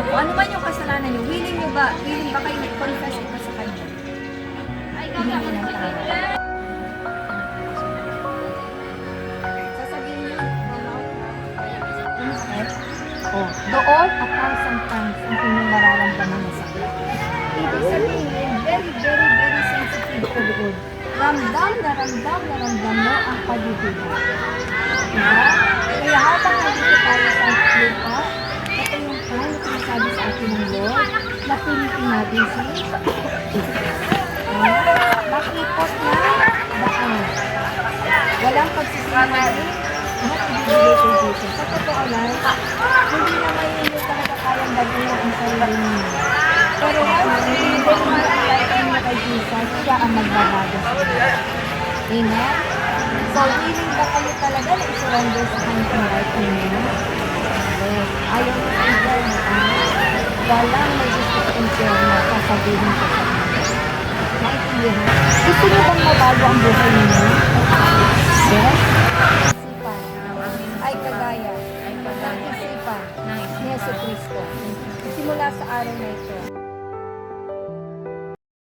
kung ano man yung kasalanan niyo, willing ba kayo i-confess ito sa Kanya? Hindi ng tama. Sasabihin niyo, oh, doon, 1,000 times ang inyong mararamdaman na sakit. Ibig sabihin, very, very, very sensitive to Lord. Ramdam mo ang pagiging. Diba? Kaya habang nandito tayo sa lupa, ito yung time na sinasabi sa atin ng Lord, na pilitin natin si Jesus. Makipot na daan. Walang pagsisinungaling, not ibibigay kay Jesus. Sa totoo lang, hindi naman yun talaga kayang baguhin ang sarili niyo. Pero once ibibigay mo ang life niyo kay Jesus, siya ang magbabago sa inyo. Amen? So, willing ba kayo talaga na i-surrender sa kanyang life niyo? Yes. Ayaw mo i-surrender na walang may gusto sa impyerno, sasabihin ko sa inyo. Naintindihan? Gusto niyo bang mabago ang buhay niyo? Yes? Isipan ay kagaya ng isipan ni Jesucristo. Simula sa araw na ito.